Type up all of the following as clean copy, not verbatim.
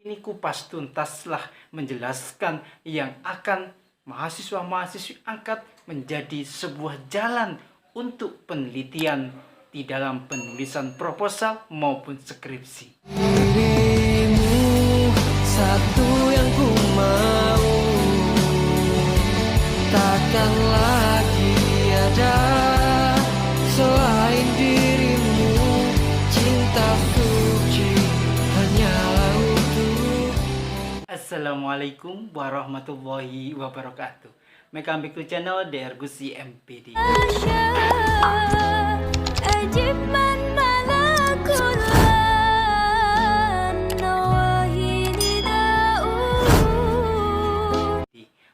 Ini kupas tuntaslah menjelaskan yang akan mahasiswa-mahasiswi angkat menjadi sebuah jalan untuk penelitian di dalam penulisan proposal maupun skripsi. Dirimu satu yang ku mau, takkan lagi ada selain dirimu. Cinta suci hanyalah untuk. Assalamualaikum warahmatullahi wabarakatuh. Welcome back to channel DR Gusi MPD.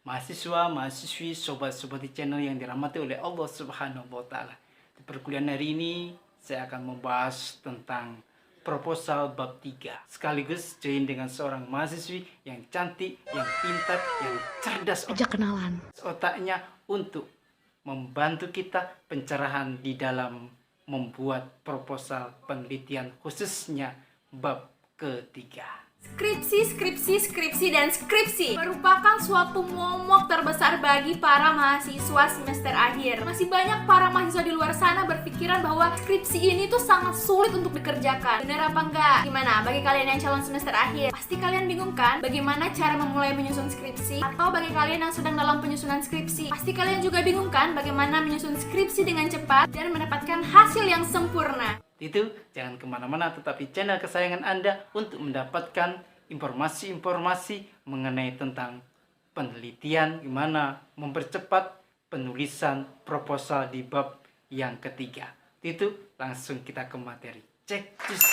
Mahasiswa-mahasiswi, sobat-sobat di channel yang dirahmati oleh Allah Subhanahu wa Ta'ala. Di perkuliahan hari ini saya akan membahas tentang proposal bab 3. Sekaligus join dengan seorang mahasiswi yang cantik, yang pintar, yang cerdas otaknya untuk membantu kita pencerahan di dalam membuat proposal penelitian khususnya bab ketiga. Skripsi dan skripsi merupakan suatu momok terbesar bagi para mahasiswa semester akhir. Masih banyak para mahasiswa di luar sana berpikiran bahwa skripsi ini tuh sangat sulit untuk dikerjakan. Bener apa enggak? Gimana? Bagi kalian yang calon semester akhir, pasti kalian bingung kan bagaimana cara memulai menyusun skripsi? Atau bagi kalian yang sedang dalam penyusunan skripsi, pasti kalian juga bingung kan bagaimana menyusun skripsi dengan cepat dan mendapatkan hasil yang sempurna. Itu jangan kemana-mana, tetapi channel kesayangan Anda untuk mendapatkan informasi-informasi mengenai tentang penelitian gimana mempercepat penulisan proposal di bab yang ketiga. Itu langsung kita ke materi. Cek cus.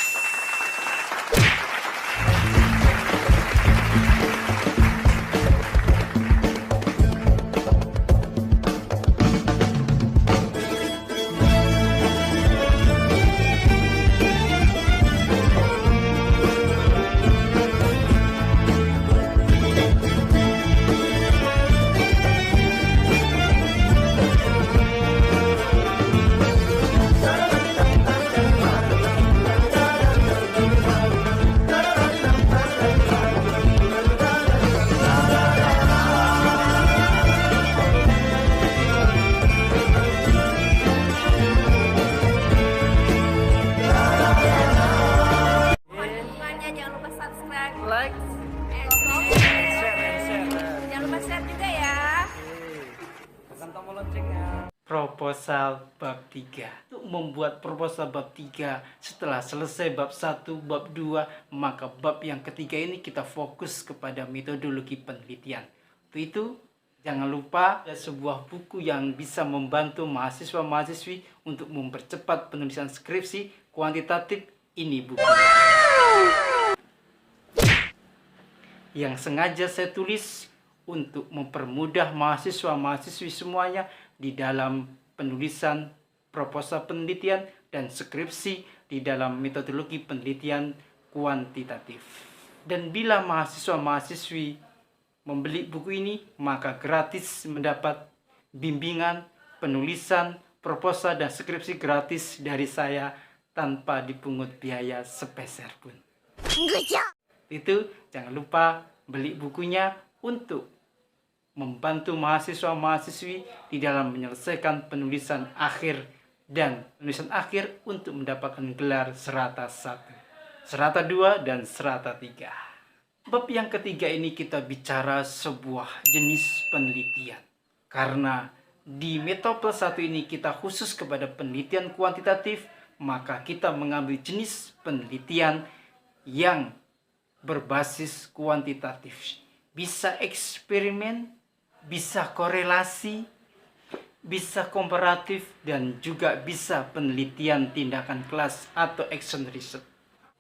Like, jangan lupa share juga ya. Tekan tombol loncengnya. Proposal bab 3. Untuk membuat proposal bab 3 setelah selesai bab 1, bab 2, maka bab yang ketiga ini kita fokus kepada metodologi penelitian. Untuk itu jangan lupa ada sebuah buku yang bisa membantu mahasiswa-mahasiswi untuk mempercepat penulisan skripsi kuantitatif. Ini buku yang sengaja saya tulis untuk mempermudah mahasiswa-mahasiswi semuanya di dalam penulisan proposal penelitian dan skripsi di dalam metodologi penelitian kuantitatif. Dan bila mahasiswa-mahasiswi membeli buku ini, maka gratis mendapat bimbingan penulisan proposal dan skripsi gratis dari saya tanpa dipungut biaya sepeser pun. Itu jangan lupa beli bukunya untuk membantu mahasiswa-mahasiswi di dalam menyelesaikan penulisan akhir dan penulisan akhir untuk mendapatkan gelar serata 1, serata 2, dan serata 3. Bab yang ketiga ini kita bicara sebuah jenis penelitian. Karena di metode 1 ini kita khusus kepada penelitian kuantitatif, maka kita mengambil jenis penelitian yang berbasis kuantitatif. Bisa eksperimen, bisa korelasi, bisa komparatif, dan juga bisa penelitian tindakan kelas atau action research.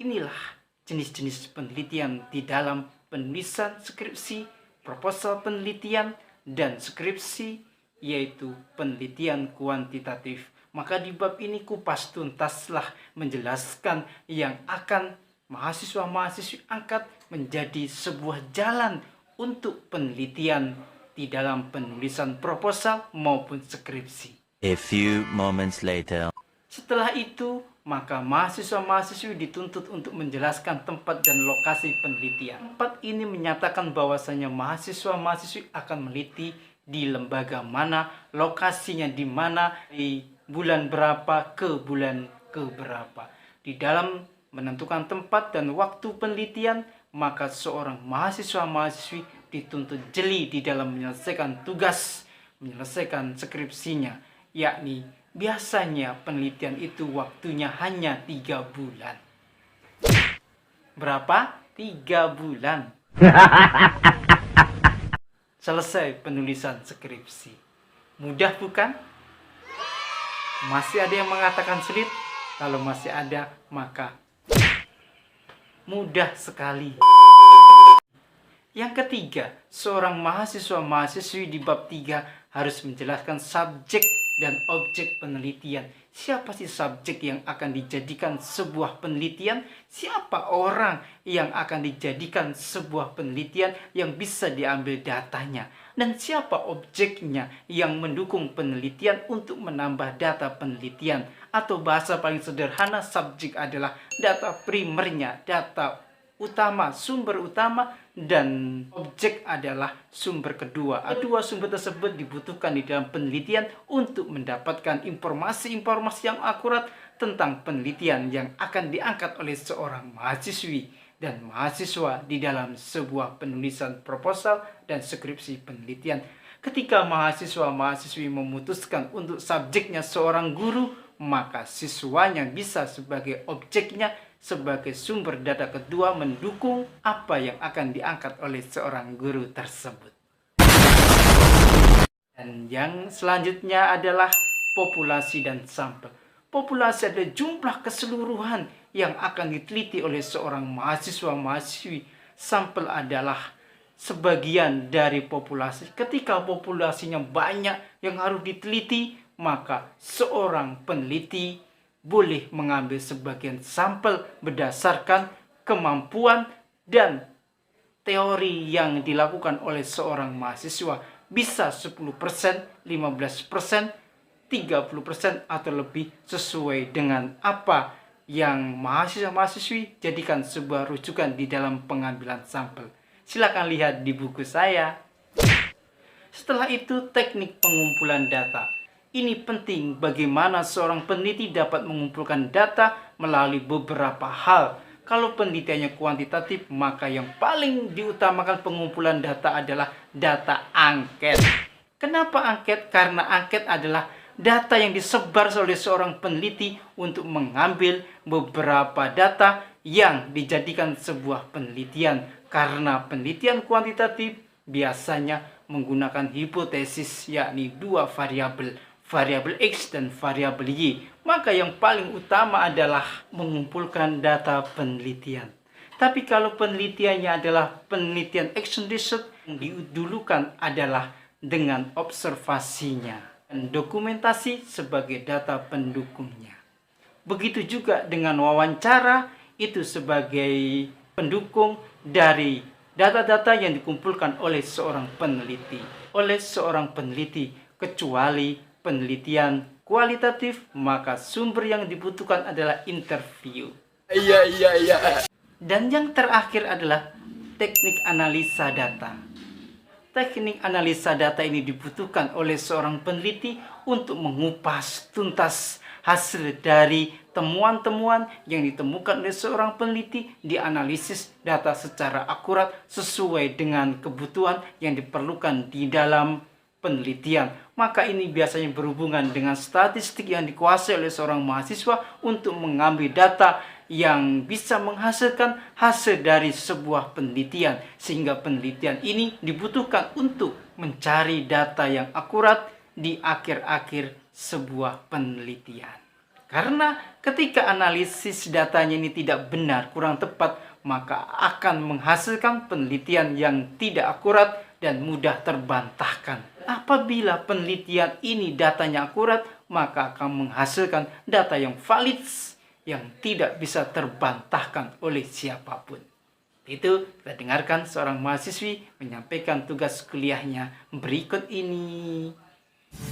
Inilah jenis-jenis penelitian di dalam penulisan skripsi, proposal penelitian, dan skripsi, yaitu penelitian kuantitatif. Maka di bab ini kupas tuntaslah menjelaskan yang akan mahasiswa-mahasiswi angkat menjadi sebuah jalan untuk penelitian di dalam penulisan proposal maupun skripsi. A few moments later. Setelah itu, maka mahasiswa-mahasiswi dituntut untuk menjelaskan tempat dan lokasi penelitian. Tempat ini menyatakan bahwasanya mahasiswa-mahasiswi akan meneliti di lembaga mana, lokasinya di mana, di bulan berapa ke bulan ke berapa. Di dalam menentukan tempat dan waktu penelitian, maka seorang mahasiswa-mahasiswi dituntut jeli di dalam menyelesaikan tugas, menyelesaikan skripsinya, yakni biasanya penelitian itu waktunya hanya 3 bulan. Berapa? 3 bulan. Selesai penulisan skripsi. Mudah bukan? Masih ada yang mengatakan sulit? Kalau masih ada, maka mudah sekali. Yang ketiga, seorang mahasiswa-mahasiswi di bab 3 harus menjelaskan subjek dan objek penelitian. Siapa sih subjek yang akan dijadikan sebuah penelitian? Siapa orang yang akan dijadikan sebuah penelitian yang bisa diambil datanya? Dan siapa objeknya yang mendukung penelitian untuk menambah data penelitian? Atau bahasa paling sederhana, subjek adalah data primernya, data utama, sumber utama, dan objek adalah sumber kedua. Kedua sumber tersebut dibutuhkan di dalam penelitian untuk mendapatkan informasi-informasi yang akurat tentang penelitian yang akan diangkat oleh seorang mahasiswi dan mahasiswa di dalam sebuah penulisan proposal dan skripsi penelitian. Ketika mahasiswa-mahasiswi memutuskan untuk subjeknya seorang guru, maka siswanya bisa sebagai objeknya, sebagai sumber data kedua mendukung apa yang akan diangkat oleh seorang guru tersebut. Dan yang selanjutnya adalah populasi dan sampel. Populasi adalah jumlah keseluruhan yang akan diteliti oleh seorang mahasiswa-mahasiswi. Sampel adalah sebagian dari populasi. Ketika populasinya banyak yang harus diteliti, maka seorang peneliti boleh mengambil sebagian sampel berdasarkan kemampuan dan teori yang dilakukan oleh seorang mahasiswa. Bisa 10%, 15%, 30% atau lebih sesuai dengan apa yang mahasiswa-mahasiswi jadikan sebuah rujukan di dalam pengambilan sampel. Silakan lihat di buku saya. Setelah itu, teknik pengumpulan data. Ini penting bagaimana seorang peneliti dapat mengumpulkan data melalui beberapa hal. Kalau penelitiannya kuantitatif, maka yang paling diutamakan pengumpulan data adalah data angket. Kenapa angket? Karena angket adalah data yang disebar oleh seorang peneliti untuk mengambil beberapa data yang dijadikan sebuah penelitian. Karena penelitian kuantitatif biasanya menggunakan hipotesis, yakni 2 variabel. Variabel X dan variabel Y. Maka yang paling utama adalah mengumpulkan data penelitian. Tapi kalau penelitiannya adalah penelitian action research, yang didulukan adalah dengan observasinya dan dokumentasi sebagai data pendukungnya. Begitu juga dengan wawancara, itu sebagai pendukung dari data-data yang dikumpulkan oleh seorang peneliti. Kecuali penelitian kualitatif, maka sumber yang dibutuhkan adalah interview. Iya. Dan yang terakhir adalah teknik analisa data. Teknik analisa data ini dibutuhkan oleh seorang peneliti untuk mengupas tuntas hasil dari temuan-temuan yang ditemukan oleh seorang peneliti, dianalisis data secara akurat sesuai dengan kebutuhan yang diperlukan di dalam penelitian. Maka ini biasanya berhubungan dengan statistik yang dikuasai oleh seorang mahasiswa untuk mengambil data yang bisa menghasilkan hasil dari sebuah penelitian. Sehingga penelitian ini dibutuhkan untuk mencari data yang akurat di akhir-akhir sebuah penelitian. Karena ketika analisis datanya ini tidak benar, kurang tepat, maka akan menghasilkan penelitian yang tidak akurat dan mudah terbantahkan. Apabila penelitian ini datanya akurat, maka akan menghasilkan data yang valid, yang tidak bisa terbantahkan oleh siapapun. Itu kita dengarkan seorang mahasiswi menyampaikan tugas kuliahnya berikut ini.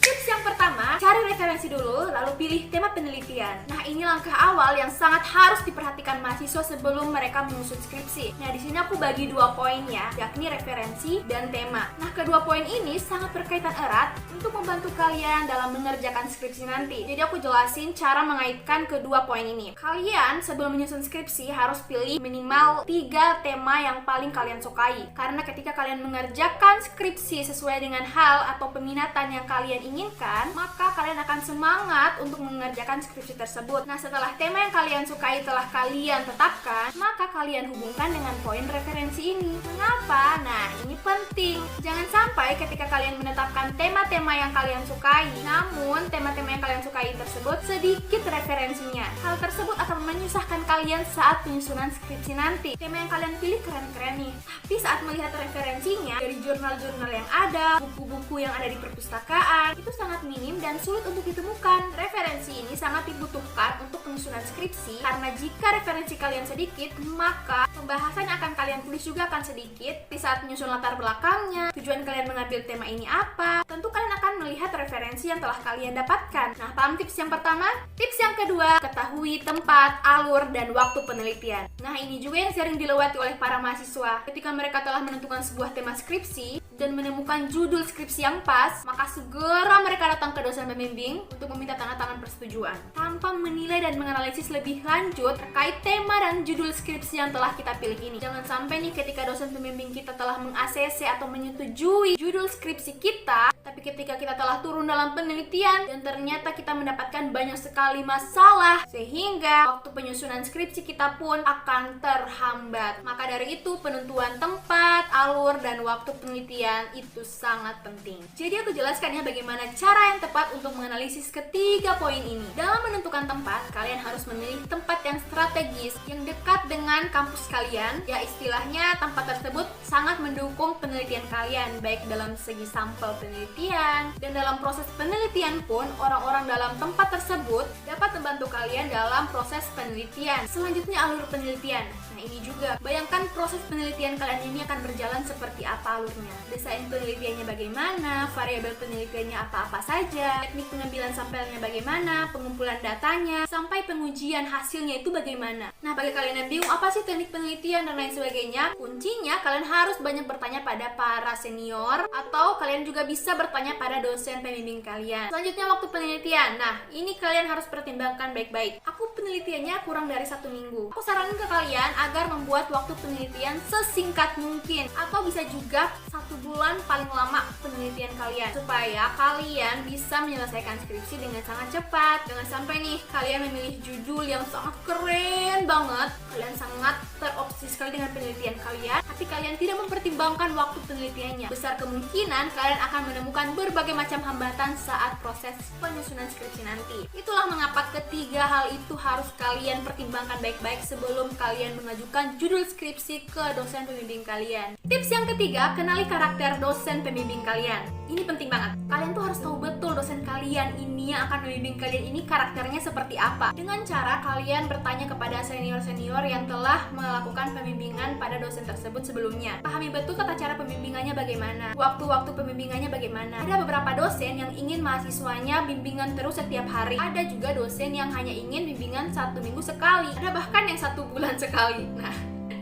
Tips yang pertama, Cari referensi dulu, lalu pilih tema penelitian. Nah, ini langkah awal yang sangat harus diperhatikan mahasiswa sebelum mereka menyusun skripsi. Nah, di sini aku bagi 2 poin ya, yakni referensi dan tema. Nah, kedua poin ini sangat berkaitan erat untuk membantu kalian dalam mengerjakan skripsi nanti. Jadi aku jelasin cara mengaitkan kedua poin ini. Kalian sebelum menyusun skripsi harus pilih minimal 3 tema yang paling kalian sukai. Karena ketika kalian mengerjakan skripsi sesuai dengan hal atau peminatan yang kalian inginkan, maka kalian akan semangat untuk mengerjakan skripsi tersebut. Nah, setelah tema yang kalian sukai telah kalian tetapkan, maka kalian hubungkan dengan poin referensi ini. Mengapa? Nah, ini penting. Jangan sampai ketika kalian menetapkan tema-tema yang kalian sukai, namun tema-tema yang kalian sukai tersebut sedikit referensinya. Hal tersebut akan menyusahkan kalian saat penyusunan skripsi nanti. Tema yang kalian pilih keren-keren nih, tapi saat melihat referensinya dari jurnal-jurnal yang ada, buku-buku yang ada di perpustakaan, itu sangat minim dan sulit untuk ditemukan. Referensi ini sangat dibutuhkan untuk penyusunan skripsi karena jika referensi kalian sedikit, maka pembahasan yang akan kalian tulis juga akan sedikit. Di saat menyusun latar belakangnya, tujuan kalian mengambil tema ini apa, tentu kalian akan melihat referensi yang telah kalian dapatkan. Nah, paham tips yang pertama? Tips yang kedua, ketahui tempat, alur, dan waktu penelitian. Nah, ini juga yang sering dilewati oleh para mahasiswa. Ketika mereka telah menentukan sebuah tema skripsi dan menemukan judul skripsi yang pas, maka segera mereka datang ke dosen pembimbing untuk meminta tanda tangan persetujuan tanpa menilai dan menganalisis lebih lanjut terkait tema dan judul skripsi yang telah kita pilih ini. Jangan sampai nih ketika dosen pembimbing kita telah meng-ACC atau menyetujui judul skripsi kita, tapi ketika kita telah turun dalam penelitian dan ternyata kita mendapatkan banyak sekali masalah, sehingga waktu penyusunan skripsi kita pun akan terhambat. Maka dari itu, penentuan tempat, alur, dan waktu penelitian itu sangat penting. Jadi aku jelaskan ya bagaimana cara yang tepat untuk menganalisis ketiga poin ini. Dalam menentukan tempat, kalian harus memilih tempat yang strategis, yang dekat dengan kampus kalian. Ya, istilahnya tempat tersebut sangat mendukung penelitian kalian, baik dalam segi sampel penelitian, dan dalam proses penelitian pun, orang-orang dalam tempat tersebut dapat membantu kalian dalam proses penelitian. Selanjutnya, alur penelitian. Nah, ini juga, bayangkan proses penelitian kalian ini akan berjalan seperti apa alurnya. Desain penelitiannya bagaimana, variabel penelitiannya apa-apa saja, teknik pengambilan sampelnya bagaimana, pengumpulan datanya, sampai pengujian hasilnya itu bagaimana. Nah, bagi kalian yang bingung apa sih teknik penelitian dan lain sebagainya, kuncinya kalian harus banyak bertanya pada para senior, atau kalian juga bisa bertanya pada dosen pembimbing kalian. Selanjutnya, waktu penelitian. Nah, ini kalian harus pertimbangkan baik-baik. Aku penelitiannya kurang dari 1 minggu. Aku saranin ke kalian agar membuat waktu penelitian sesingkat mungkin, atau bisa juga 1 bulan paling lama penelitian kalian, supaya kalian bisa menyelesaikan skripsi dengan sangat cepat. Jangan sampai nih kalian memilih judul yang sangat keren banget, kalian sangat terobsesi sekali dengan penelitian kalian, tapi kalian tidak mempertimbangkan waktu penelitiannya. Besar kemungkinan kalian akan menemukan berbagai macam hambatan saat proses penyusunan skripsi nanti. Itulah mengapa ketiga hal itu harus kalian pertimbangkan baik-baik sebelum kalian mengajukan judul skripsi ke dosen pembimbing kalian. Tips yang ketiga, kenali karakter dosen pembimbing kalian. Ini penting banget. Kalian tuh harus tahu betul dosen kalian ini yang akan membimbing kalian ini karakternya seperti apa. Dengan cara kalian bertanya kepada senior-senior yang telah melakukan pembimbingan pada dosen tersebut sebelumnya. Pahami betul tata cara pembimbingannya bagaimana, waktu-waktu pembimbingannya bagaimana. Ada beberapa dosen yang ingin mahasiswanya bimbingan terus setiap hari. Ada juga dosen yang hanya ingin bimbingan 1 minggu sekali. Ada bahkan yang 1 bulan sekali. Nah,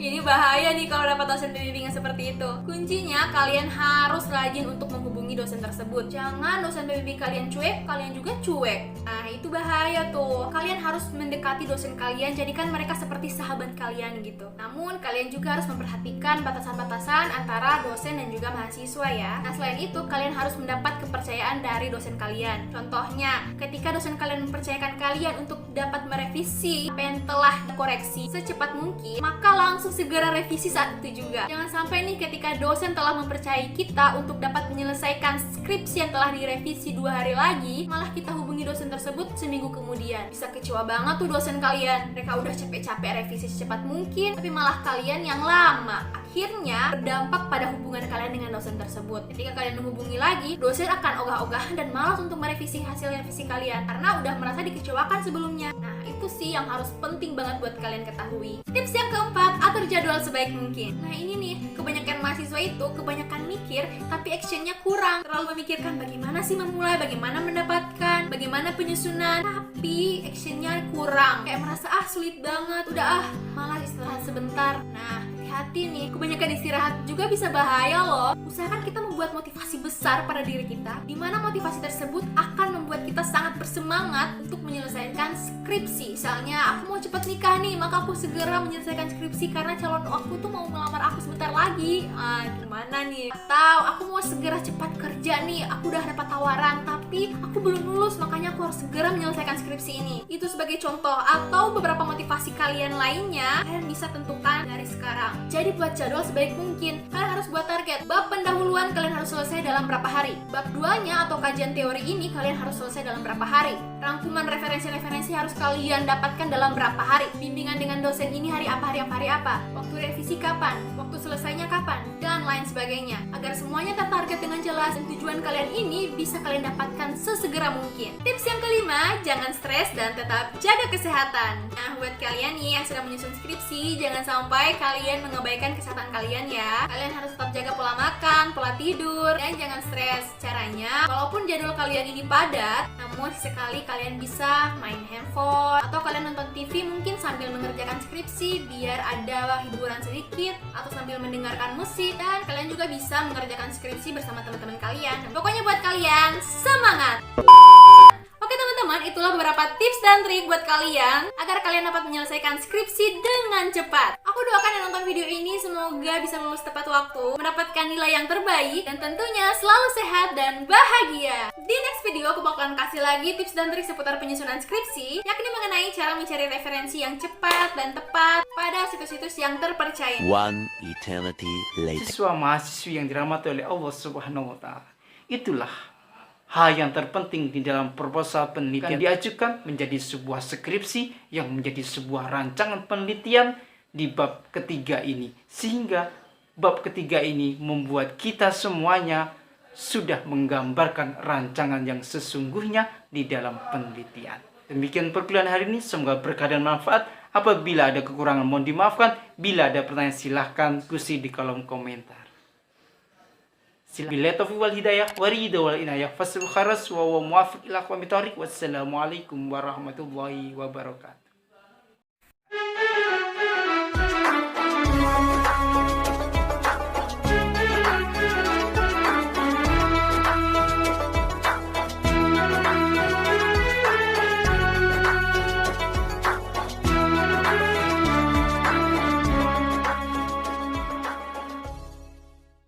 ini bahaya nih kalau dapat dosen pembimbingan seperti itu. Kuncinya kalian harus rajin untuk menghubungi dosen tersebut. Jangan dosen pembimbing kalian cuek, kalian juga cuek. Nah, itu bahaya tuh. Kalian harus mendekati dosen kalian, jadikan mereka seperti sahabat kalian gitu. Namun, kalian juga harus memperhatikan batasan-batasan antara dosen dan juga mahasiswa ya. Nah, selain itu, kalian harus mendapat kepercayaan dari dosen kalian. Contohnya, ketika dosen kalian mempercayakan kalian untuk dapat merevisi apa yang telah dikoreksi secepat mungkin, maka langsung segera revisi saat itu juga. Jangan sampai nih ketika dosen telah mempercayai kita untuk dapat menyelesaikan skripsi yang telah direvisi 2 hari lagi, malah kita hubungi dosen tersebut seminggu kemudian. Bisa kecewa banget tuh dosen kalian. Mereka udah capek-capek revisi secepat mungkin, tapi malah kalian yang lama. akhirnya berdampak pada hubungan kalian dengan dosen tersebut. Ketika kalian menghubungi lagi, dosen akan ogah-ogahan dan malas untuk merevisi hasil revisi kalian karena udah merasa dikecewakan sebelumnya. Nah, itu sih yang harus penting banget buat kalian ketahui. Tips yang keempat, atur jadwal sebaik mungkin. Nah, ini nih, kebanyakan mahasiswa itu kebanyakan mikir tapi actionnya kurang. Terlalu memikirkan bagaimana sih memulai, bagaimana mendapatkan, bagaimana penyusunan, tapi actionnya kurang. Kayak merasa sulit banget, udah malah istirahat sebentar. Nah, hati-hati nih, kebanyakan istirahat juga bisa bahaya loh. Usahakan kita membuat motivasi besar pada diri kita, di mana motivasi tersebut akan membuat kita sangat bersemangat untuk menyelesaikan skripsi. Misalnya, aku mau cepat nikah nih, maka aku segera menyelesaikan skripsi karena calon aku tuh mau melamar aku sebentar lagi. Gimana nih? Atau aku mau segera cepat kerja nih, aku udah dapat tawaran tapi aku belum lulus, makanya aku harus segera menyelesaikan skripsi ini. Itu sebagai contoh, atau beberapa motivasi kalian lainnya kalian bisa tentukan dari sekarang. Jadi buat jadwal sebaik mungkin. Kalian harus buat target. Bab pendahuluan kalian harus selesai dalam berapa hari. Bab 2-nya atau kajian teori ini kalian harus selesai dalam berapa hari. Rangkuman referensi-referensi harus kalian dapatkan dalam berapa hari. Bimbingan dengan dosen ini hari apa, hari apa, hari apa. Waktu revisi kapan, waktu selesainya kapan, dan lain sebagainya. Agar semuanya tertarget dengan jelas dan tujuan kalian ini bisa kalian dapatkan sesegera mungkin. Tips yang kelima, jangan stres dan tetap jaga kesehatan. Nah, buat kalian nih yang sedang menyusun skripsi, jangan sampai kalian mengabaikan kesehatan kalian ya. Kalian harus tetap jaga pola makan, pola tidur, dan jangan stres. Caranya, walaupun jadwal kalian ini padat, namun sesekali kalian bisa main handphone atau kalian nonton TV mungkin sambil mengerjakan skripsi biar ada hiburan sedikit, atau sambil mendengarkan musik, dan kalian juga bisa mengerjakan skripsi bersama teman-teman kalian. Dan pokoknya buat kalian, semangat! Oke teman-teman, itulah beberapa tips dan trik buat kalian agar kalian dapat menyelesaikan skripsi dengan cepat. Aku doakan yang nonton video ini semoga bisa lulus tepat waktu, mendapatkan nilai yang terbaik, dan tentunya selalu sehat dan bahagia. Di next video aku bakalan kasih lagi tips dan trik seputar penyusunan skripsi, yakni mengenai cara mencari referensi yang cepat dan tepat pada situs-situs yang terpercaya. One eternity later. Siswa mahasiswi yang dirahmati oleh Allah Subhanahu wa Ta'ala, itulah hal yang terpenting di dalam proposal penelitian diajukan menjadi sebuah skripsi yang menjadi sebuah rancangan penelitian di bab ketiga ini. Sehingga bab ketiga ini membuat kita semuanya sudah menggambarkan rancangan yang sesungguhnya di dalam penelitian. Demikian perkuliahan hari ini, semoga berkah dan manfaat. Apabila ada kekurangan mohon dimaafkan. Bila ada pertanyaan silahkan kusi di kolom komentar. Billahi taufiq wal hidayah wa ridha wal inayah fasul kharas wa muwafiq ila aqwamit thoriq. Wassalamualaikum warahmatullahi wabarakatuh.